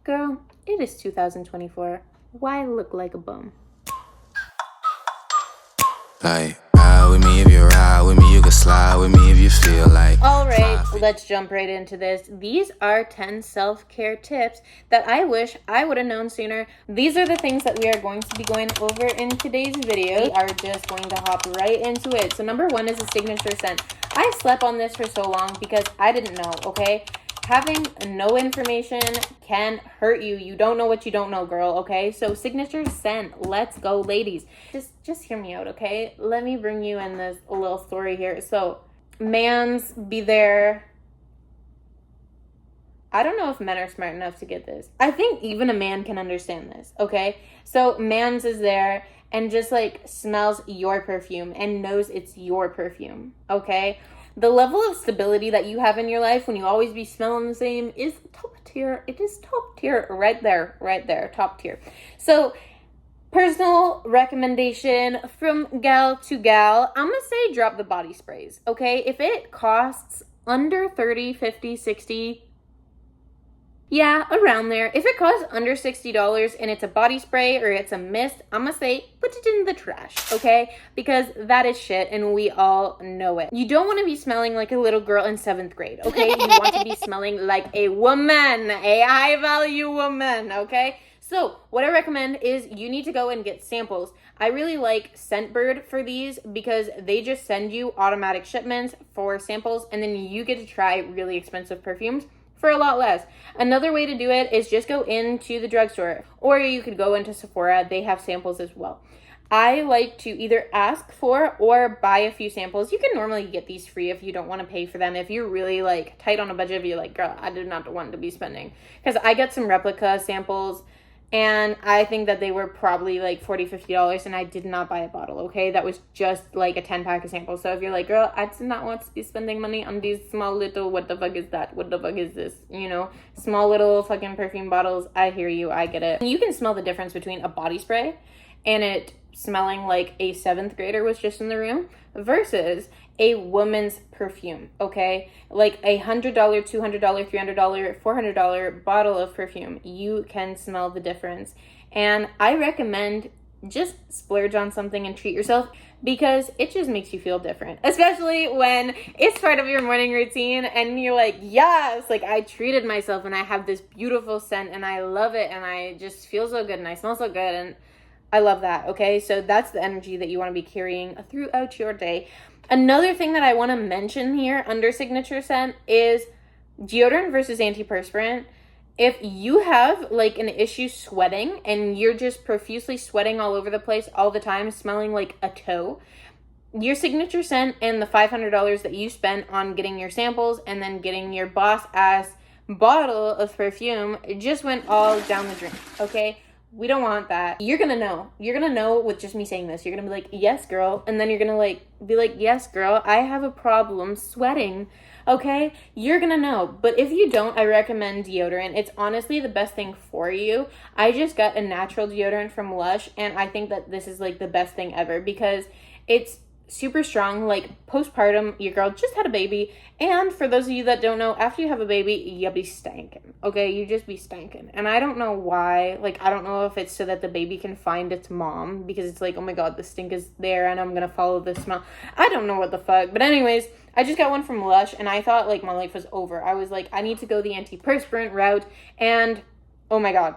Girl, it is 2024. Why look like a bum? Like, ride with me if you ride with me, you can slide with me if you feel like. All right, let's jump right into this. These are 10 self-care tips that I wish I would have known sooner. These are the things that we are going to be going over in today's video. We are just going to hop right into it. So number one is a signature scent. I slept on this for so long because I didn't know, okay? Having no information can hurt you. You don't know what you don't know, girl, okay? So signature scent, let's go, ladies. Just hear me out, okay? Let me bring you in this little story here. So mans be there. I don't know if men are smart enough to get this. I think even a man can understand this, okay? So mans is there and just like smells your perfume and knows it's your perfume, okay? The level of stability that you have in your life when you always be smelling the same is top tier. It is top tier right there, top tier. So personal recommendation from gal to gal, I'm gonna say drop the body sprays, okay? If it costs under 30, 50, 60, yeah, around there. If it costs under $60 and it's a body spray or it's a mist, I'm gonna say put it in the trash, okay? Because that is shit and we all know it. You don't want to be smelling like a little girl in 7th grade, okay? You want to be smelling like a woman, a high value woman, okay? So what I recommend is you need to go and get samples. I really like Scentbird for these because they just send you automatic shipments for samples and then you get to try really expensive perfumes for a lot less. Another way to do it is just go into the drugstore or you could go into Sephora. They have samples as well. I like to either ask for or buy a few samples. You can normally get these free if you don't want to pay for them. If you're really like tight on a budget, you're like, girl, I do not want to be spending. Because I get some replica samples and I think that they were probably like $40, $50 and I did not buy a bottle, okay? That was just like a 10-pack of samples. So if you're like, girl, I do not want to be spending money on these small little, what the fuck is that? What the fuck is this? You know, small little fucking perfume bottles. I hear you. I get it. You can smell the difference between a body spray and it smelling like a 7th grader was just in the room versus a woman's perfume, okay? Like a $100, $200, $300, $400 bottle of perfume. You can smell the difference. And I recommend just splurge on something and treat yourself because it just makes you feel different. Especially when it's part of your morning routine and you're like, yes, like I treated myself and I have this beautiful scent and I love it and I just feel so good and I smell so good and I love that, okay? So that's the energy that you want to be carrying throughout your day. Another thing that I want to mention here under signature scent is deodorant versus antiperspirant. If you have like an issue sweating and you're just profusely sweating all over the place all the time, smelling like a toe, your signature scent and the $500 that you spent on getting your samples and then getting your boss ass bottle of perfume just went all down the drain, okay? We don't want that. You're gonna know. You're gonna know with just me saying this. You're gonna be like, yes, girl. And then you're gonna like be like, yes, girl, I have a problem sweating. Okay? You're gonna know. But if you don't, I recommend deodorant. It's honestly the best thing for you. I just got a natural deodorant from Lush, and I think that this is like the best thing ever because it's super strong. Like postpartum, your girl just had a baby, and for those of you that don't know, after you have a baby, you be stankin', okay? You just be stankin'. And I don't know why. Like, I don't know if it's so that the baby can find its mom because it's like, oh my god, the stink is there and I'm gonna follow the smell. I don't know what the fuck. But anyways, I just got one from Lush and I thought like my life was over. I was like, I need to go the antiperspirant route, and oh my god.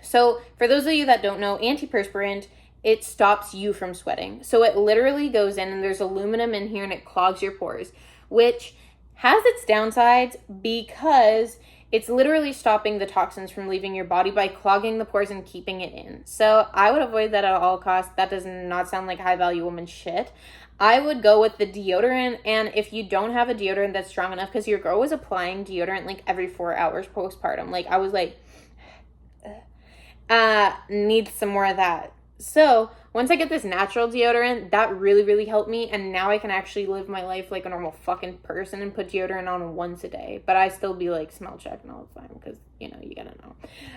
So for those of you that don't know, antiperspirant, it stops you from sweating. So it literally goes in and there's aluminum in here and it clogs your pores, which has its downsides because it's literally stopping the toxins from leaving your body by clogging the pores and keeping it in. So I would avoid that at all costs. That does not sound like high value woman shit. I would go with the deodorant, and if you don't have a deodorant that's strong enough, because your girl was applying deodorant like every 4 hours postpartum. Like I was like, need some more of that. So once I get this natural deodorant, that really, really helped me. And now I can actually live my life like a normal fucking person and put deodorant on once a day. But I still be like smell checking all the time because, you know, you gotta know.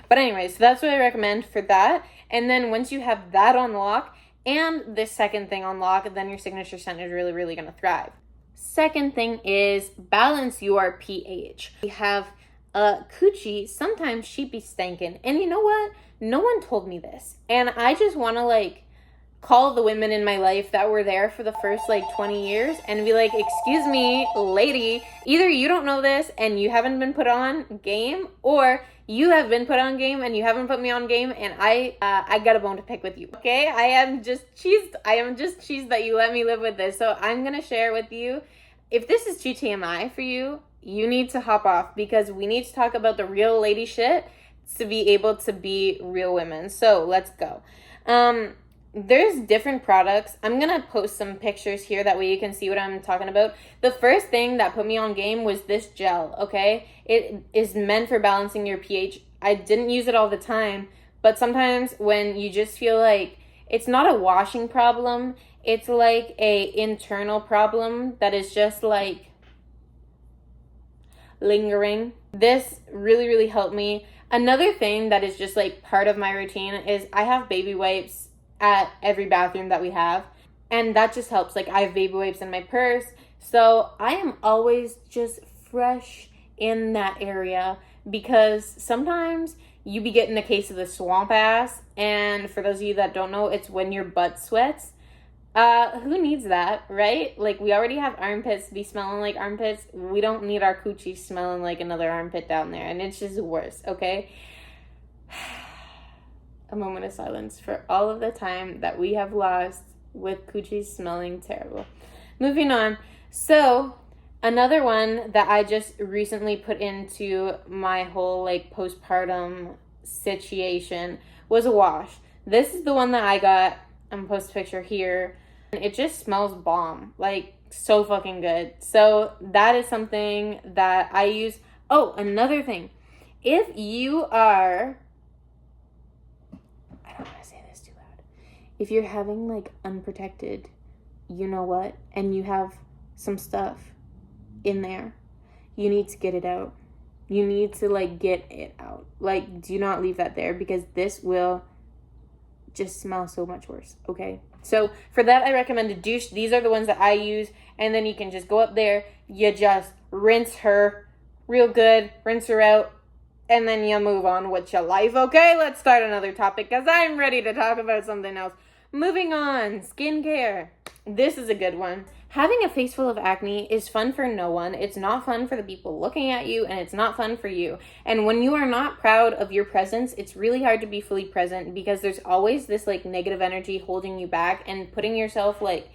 But anyways, so that's what I recommend for that. And then once you have that on lock and this second thing on lock, then your signature scent is really, really gonna thrive. Second thing is balance your pH. We have coochie, sometimes she be stankin'. And you know what? No one told me this. And I just want to, like, call the women in my life that were there for the first, like, 20 years and be like, excuse me, lady, either you don't know this and you haven't been put on game, or you have been put on game and you haven't put me on game, and I got a bone to pick with you, okay? I am just cheesed that you let me live with this. So I'm going to share with you. If this is too TMI for you, you need to hop off, because we need to talk about the real lady shit to be able to be real women. So let's go. There's different products. I'm going to post some pictures here. That way you can see what I'm talking about. The first thing that put me on game was this gel, okay? It is meant for balancing your pH. I didn't use it all the time, but sometimes when you just feel like it's not a washing problem, it's like a internal problem that is just like lingering. This really, really helped me. Another thing that is just like part of my routine is I have baby wipes at every bathroom that we have, and that just helps. Like, I have baby wipes in my purse, so I am always just fresh in that area, because sometimes you be getting a case of the swamp ass, and for those of you that don't know, it's when your butt sweats. Who needs that, right? Like, we already have armpits be smelling like armpits. We don't need our coochie smelling like another armpit down there, and it's just worse, okay? A moment of silence for all of the time that we have lost with coochie smelling terrible. Moving on. So, another one that I just recently put into my whole, like, postpartum situation was a wash. This is the one that I got. I'm gonna post a picture here. It just smells bomb, like so fucking good. So that is something that I use. Oh, another thing. If you are, I don't want to say this too loud. If you're having like unprotected, you know what, and you have some stuff in there, you need to get it out. You need to like get it out. Like, do not leave that there, because this will just smell so much worse, okay? So for that, I recommend a douche. These are the ones that I use, and then you can just go up there, you just rinse her real good, rinse her out, and then you move on with your life, okay? Let's start another topic, because I'm ready to talk about something else. Moving on, skincare. This is a good one. Having a face full of acne is fun for no one. It's not fun for the people looking at you, and it's not fun for you. And when you are not proud of your presence, it's really hard to be fully present, because there's always this like negative energy holding you back and putting yourself like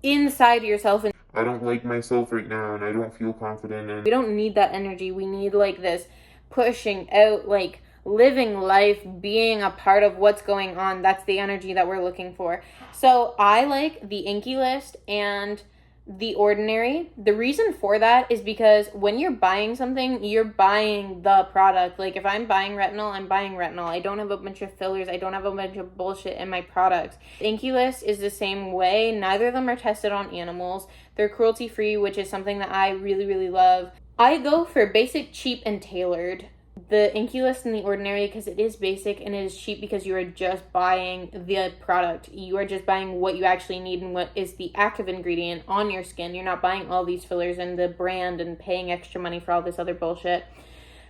inside yourself. And I don't like myself right now, and I don't feel confident. And we don't need that energy. We need like this pushing out, like living life, being a part of what's going on. That's the energy that we're looking for. So I like the Inky List and the Ordinary. The reason for that is because when you're buying something, you're buying the product. Like, if I'm buying retinol, I'm buying retinol. I don't have a bunch of fillers. I don't have a bunch of bullshit in my products. Inky List is the same way. Neither of them are tested on animals. They're cruelty free, which is something that I really, really love. I go for basic, cheap, and tailored. The Inky List and the Ordinary, because it is basic and it is cheap, because you are just buying the product. You are just buying what you actually need and what is the active ingredient on your skin. You're not buying all these fillers and the brand and paying extra money for all this other bullshit.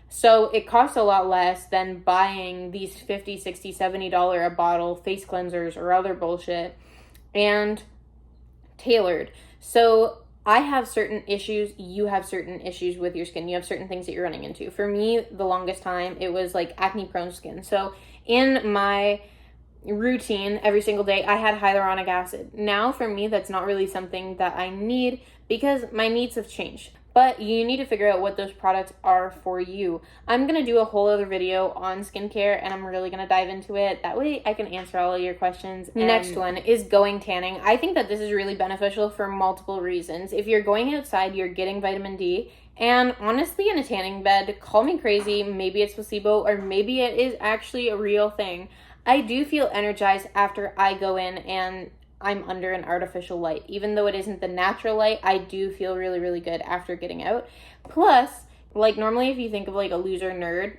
So it costs a lot less than buying these $50, $60, $70 a bottle face cleansers or other bullshit. And tailored. So I have certain issues, you have certain issues with your skin. You have certain things that you're running into. For me, the longest time, it was like acne prone skin. So in my routine every single day, I had hyaluronic acid. Now for me, that's not really something that I need, because my needs have changed. But you need to figure out what those products are for you. I'm going to do a whole other video on skincare, and I'm really going to dive into it. That way I can answer all of your questions. Next one is going tanning. I think that this is really beneficial for multiple reasons. If you're going outside, you're getting vitamin D. And honestly, in a tanning bed, call me crazy. Maybe it's placebo, or maybe it is actually a real thing. I do feel energized after I go in and I'm under an artificial light. Even though it isn't the natural light, I do feel really, really good after getting out. Plus, like, normally if you think of like a loser nerd,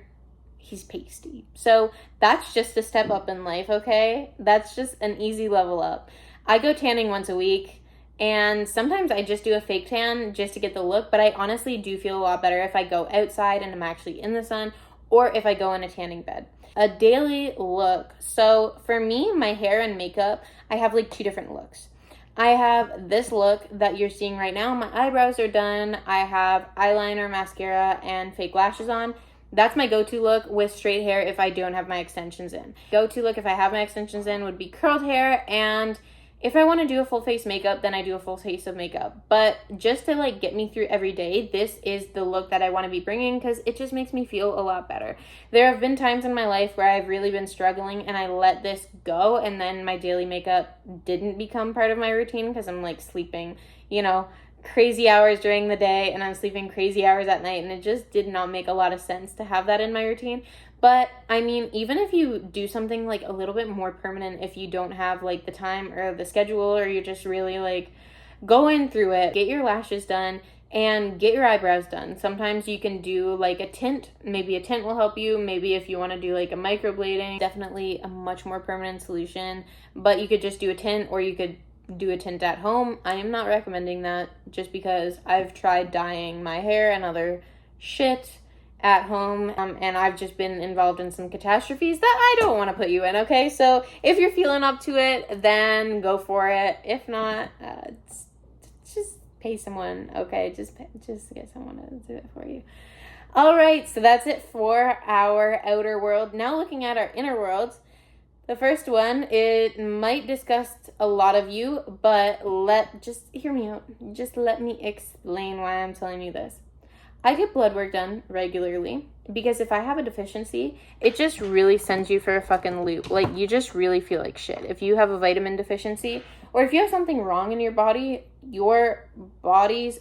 he's pasty. So that's just a step up in life, okay? That's just an easy level up. I go tanning once a week. And sometimes I just do a fake tan just to get the look, but I honestly do feel a lot better if I go outside and I'm actually in the sun, or if I go in a tanning bed. A daily look. So for me, my hair and makeup, I have like 2 different looks. I have this look that you're seeing right now. My eyebrows are done. I have eyeliner, mascara, and fake lashes on. That's my go-to look with straight hair if I don't have my extensions in. Go-to look if I have my extensions in would be curled hair, and if I want to do a full face makeup, then I do a full face of makeup. But just to like get me through every day, this is the look that I want to be bringing because it just makes me feel a lot better. There have been times in my life where I've really been struggling and I let this go, and then my daily makeup didn't become part of my routine because I'm like sleeping, crazy hours during the day and I'm sleeping crazy hours at night, and it just did not make a lot of sense to have that in my routine. But I mean, even if you do something like a little bit more permanent, if you don't have like the time or the schedule, or you're just really like going through it, get your lashes done and get your eyebrows done. Sometimes you can do like a tint. Maybe a tint will help you. Maybe if you want to do like a microblading, definitely a much more permanent solution. But you could just do a tint, or you could do a tint at home. I am not recommending that just because I've tried dyeing my hair and other shit at home, and I've just been involved in some catastrophes that I don't want to put you in, okay? So if you're feeling up to it, then go for it. If not, just pay someone, okay? Just get someone to do it for you. All right, so that's it for our outer world. Now looking at our inner worlds. The first one, it might disgust a lot of you, but just hear me out. Just let me explain why I'm telling you this. I get blood work done regularly because if I have a deficiency, it just really sends you for a fucking loop. Like, you just really feel like shit. If you have a vitamin deficiency, or if you have something wrong in your body's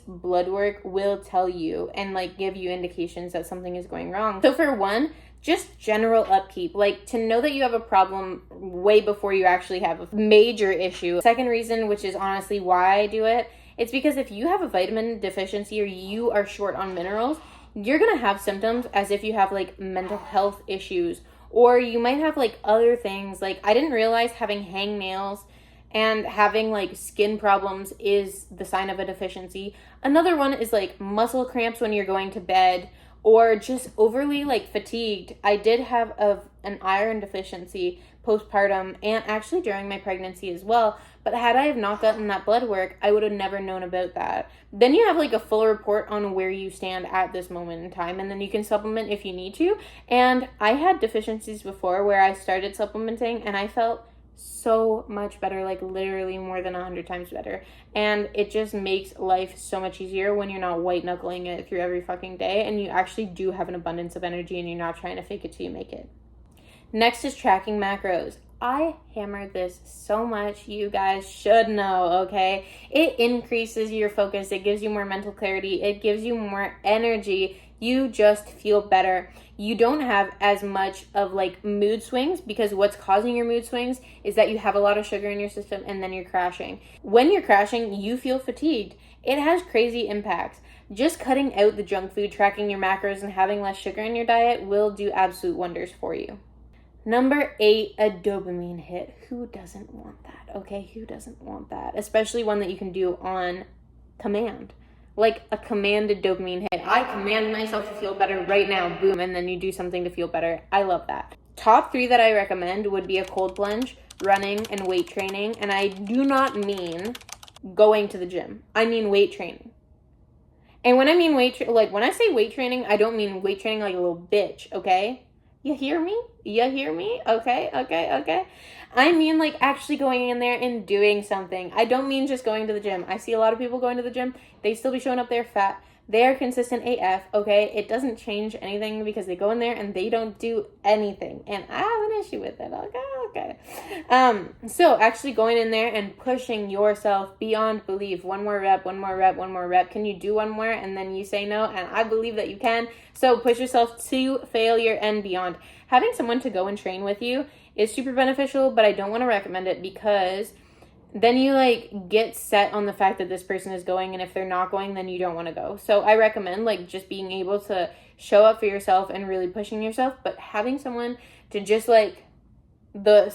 blood work will tell you and like give you indications that something is going wrong. So for one, just general upkeep, like to know that you have a problem way before you actually have a major issue. Second reason, which is honestly why I do it, it's because if you have a vitamin deficiency or you are short on minerals, you're going to have symptoms as if you have like mental health issues, or you might have like other things. Like, I didn't realize having hangnails and having like skin problems is the sign of a deficiency. Another one is like muscle cramps when you're going to bed, or just overly like fatigued. I did have an iron deficiency postpartum and actually during my pregnancy as well. But had I have not gotten that blood work, I would have never known about that. Then you have like a full report on where you stand at this moment in time, and then you can supplement if you need to. And I had deficiencies before where I started supplementing and I felt so much better, like literally more than 100 times better. And it just makes life so much easier when you're not white knuckling it through every fucking day, and you actually do have an abundance of energy and you're not trying to fake it till you make it. Next is tracking macros. I hammered this so much, you guys should know, okay? It increases your focus, it gives you more mental clarity, it gives you more energy, you just feel better. You don't have as much of like mood swings, because what's causing your mood swings is that you have a lot of sugar in your system and then you're crashing. When you're crashing, you feel fatigued. It has crazy impacts. Just cutting out the junk food, tracking your macros, and having less sugar in your diet will do absolute wonders for you. Number 8, a dopamine hit. Who doesn't want that? Okay, who doesn't want that? Especially one that you can do on command. Like a commanded dopamine hit. I command myself to feel better right now, boom, and then you do something to feel better. I love that. Top 3 that I recommend would be a cold plunge, running, and weight training. And I do not mean going to the gym. I mean weight training. And when I mean when I say weight training, I don't mean weight training like a little bitch, okay? You hear me? Okay. I mean like actually going in there and doing something. I don't mean just going to the gym. I see a lot of people going to the gym. They still be showing up there fat. They are consistent AF, okay? It doesn't change anything because they go in there and they don't do anything. And I have an issue with it, okay. So actually going in there and pushing yourself beyond belief. One more rep. Can you do one more? And then you say no, and I believe that you can. So push yourself to failure and beyond. Having someone to go and train with you is super beneficial, but I don't want to recommend it because then you like get set on the fact that this person is going, and if they're not going, then you don't want to go. So I recommend like just being able to show up for yourself and really pushing yourself, but having someone to just like the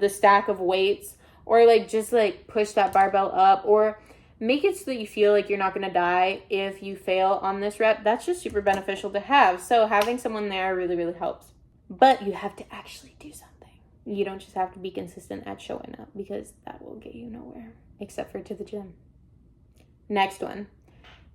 stack of weights, or like just like push that barbell up, or make it so that you feel like you're not going to die if you fail on this rep. That's just super beneficial to have. So having someone there really, really helps. But you have to actually do something. You don't just have to be consistent at showing up, because that will get you nowhere, except for to the gym. Next one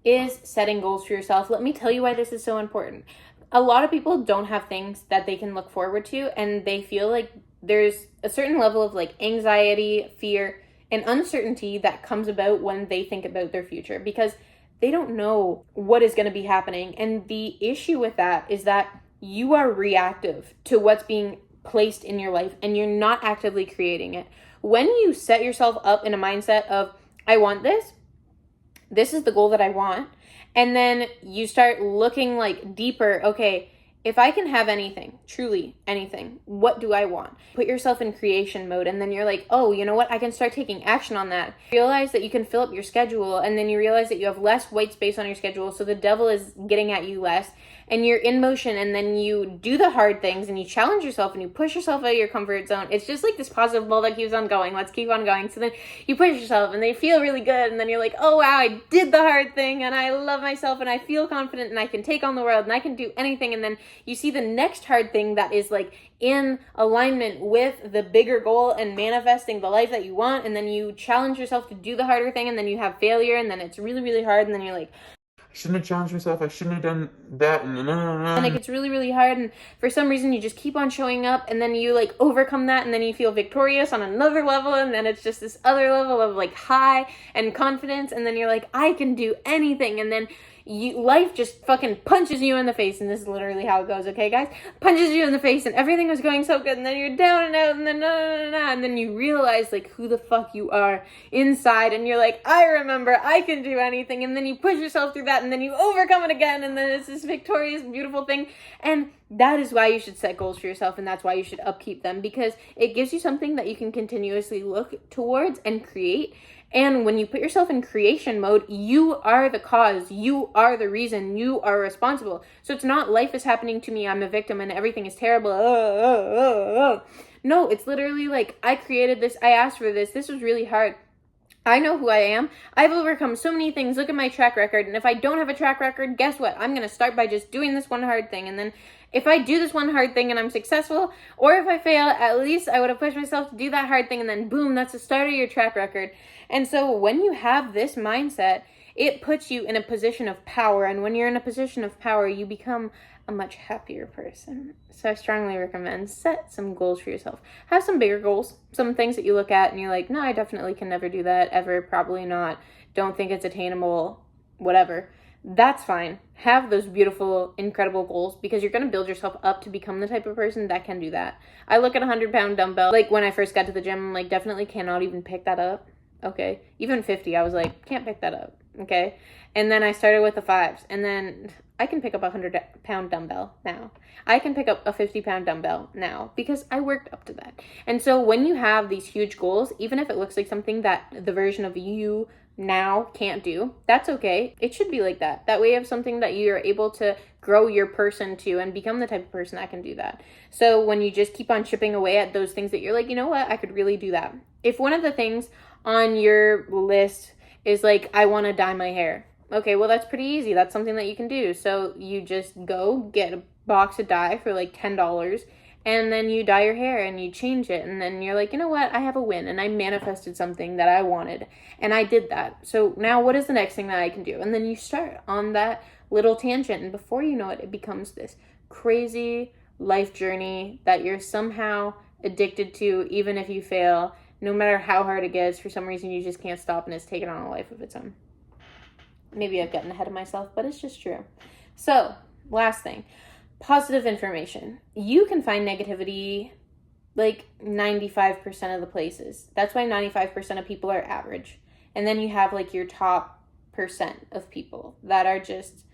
is setting goals for yourself. Let me tell you why this is so important. A lot of people don't have things that they can look forward to, and they feel like there's a certain level of like anxiety, fear, and uncertainty that comes about when they think about their future, because they don't know what is going to be happening. And the issue with that is that you are reactive to what's being placed in your life, and you're not actively creating it. When you set yourself up in a mindset of, I want this, this is the goal that I want, and then you start looking like deeper, okay, if I can have anything, truly anything, what do I want? Put yourself in creation mode, and then you're like, oh, you know what? I can start taking action on that. Realize that you can fill up your schedule, and then you realize that you have less white space on your schedule, so the devil is getting at you less, and you're in motion, and then you do the hard things, and you challenge yourself, and you push yourself out of your comfort zone. It's just like this positive ball that keeps on going. Let's keep on going. So then you push yourself, and they feel really good, and then you're like, oh, wow, I did the hard thing, and I love myself, and I feel confident, and I can take on the world, and I can do anything. And then you see the next hard thing that is like in alignment with the bigger goal and manifesting the life that you want, and then you challenge yourself to do the harder thing, and then you have failure, and then it's really, really hard, and then you're like, I shouldn't have challenged myself. I shouldn't have done that. And it gets really, really hard. And for some reason, you just keep on showing up, and then you like overcome that, and then you feel victorious on another level. And then it's just this other level of like high and confidence. And then you're like, I can do anything. And then life just fucking punches you in the face. And this is literally how it goes. Okay, guys, punches you in the face, and everything was going so good. And then you're down and out, and then and then you realize like who the fuck you are inside. And you're like, I remember I can do anything. And then you push yourself through that, and then you overcome it again, and then it's this victorious, beautiful thing. And that is why you should set goals for yourself, and that's why you should upkeep them, because it gives you something that you can continuously look towards and create. And when you put yourself in creation mode, you are the cause, you are the reason, you are responsible. So it's not life is happening to me, I'm a victim, and everything is terrible. No, it's literally like, I created this, I asked for this was really hard. I know who I am. I've overcome so many things. Look at my track record. And if I don't have a track record, guess what? I'm going to start by just doing this one hard thing. And then if I do this one hard thing and I'm successful, or if I fail, at least I would have pushed myself to do that hard thing. And then boom, that's the start of your track record. And so when you have this mindset, it puts you in a position of power. And when you're in a position of power, you become a much happier person. So I strongly recommend set some goals for yourself. Have some bigger goals, some things that you look at and you're like, no, I definitely can never do that ever. Probably not. Don't think it's attainable, whatever. That's fine. Have those beautiful, incredible goals, because you're going to build yourself up to become the type of person that can do that. I look at a 100-pound dumbbell. Like when I first got to the gym, I'm like, definitely cannot even pick that up. Okay. Even 50, I was like, can't pick that up. Okay. And then I started with the 5s, and then I can pick up a 100-pound dumbbell now. I can pick up a 50-pound dumbbell now because I worked up to that. And so when you have these huge goals, even if it looks like something that the version of you now can't do, that's okay. It should be like that. That way you have something that you're able to grow your person to and become the type of person that can do that. So when you just keep on chipping away at those things that you're like, you know what, I could really do that. If one of the things on your list is like, I want to dye my hair. Okay, well, that's pretty easy. That's something that you can do. So you just go get a box of dye for like $10, and then you dye your hair and you change it. And then you're like, you know what? I have a win, and I manifested something that I wanted, and I did that. So now what is the next thing that I can do? And then you start on that little tangent, and before you know it, it becomes this crazy life journey that you're somehow addicted to, even if you fail. No matter how hard it gets, for some reason you just can't stop, and it's taken on a life of its own. Maybe I've gotten ahead of myself, but it's just true. So, last thing, positive information. You can find negativity like 95% of the places. That's why 95% of people are average. And then you have like your top percent of people that are just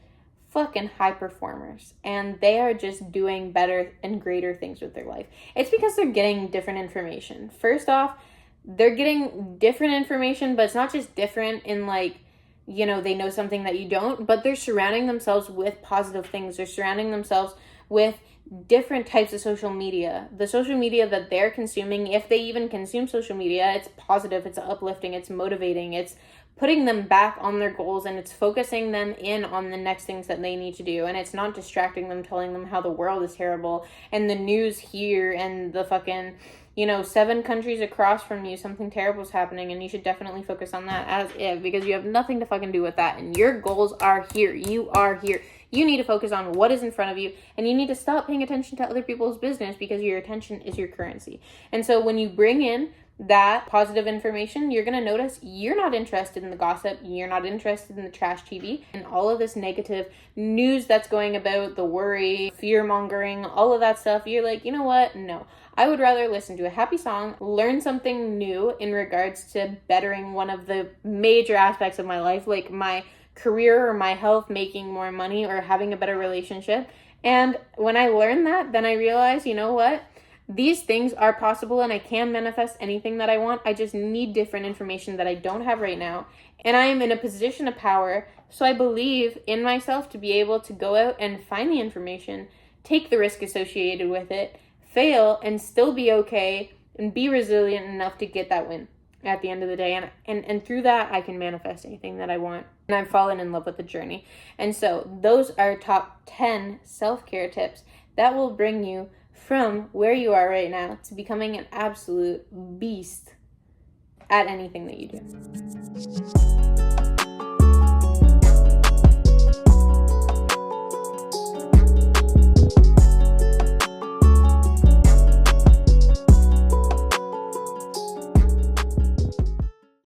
fucking high performers, and they are just doing better and greater things with their life. It's because they're getting different information. First off, they're getting different information, but it's not just different in like, you know, they know something that you don't, but they're surrounding themselves with positive things. They're surrounding themselves with different types of social media. The social media that they're consuming, if they even consume social media, it's positive, it's uplifting, it's motivating, it's putting them back on their goals, and it's focusing them in on the next things that they need to do. And it's not distracting them, telling them how the world is terrible and the news here and the fucking, 7 countries across from you, something terrible is happening, and you should definitely focus on that as if, because you have nothing to fucking do with that, and your goals are here. You are here. You need to focus on what is in front of you, and you need to stop paying attention to other people's business, because your attention is your currency. And so when you bring in that positive information, you're going to notice you're not interested in the gossip, you're not interested in the trash TV, and all of this negative news that's going about, the worry, fear-mongering, all of that stuff. You're like, you know what? No. I would rather listen to a happy song, learn something new in regards to bettering one of the major aspects of my life, like my career or my health, making more money, or having a better relationship. And when I learned that, then I realized, you know what? These things are possible, and I can manifest anything that I want. I just need different information that I don't have right now. And I am in a position of power, so I believe in myself to be able to go out and find the information, take the risk associated with it, fail, and still be okay, and be resilient enough to get that win at the end of the day. And through that, I can manifest anything that I want. And I've fallen in love with the journey. And so those are top 10 self-care tips that will bring you from where you are right now to becoming an absolute beast at anything that you do.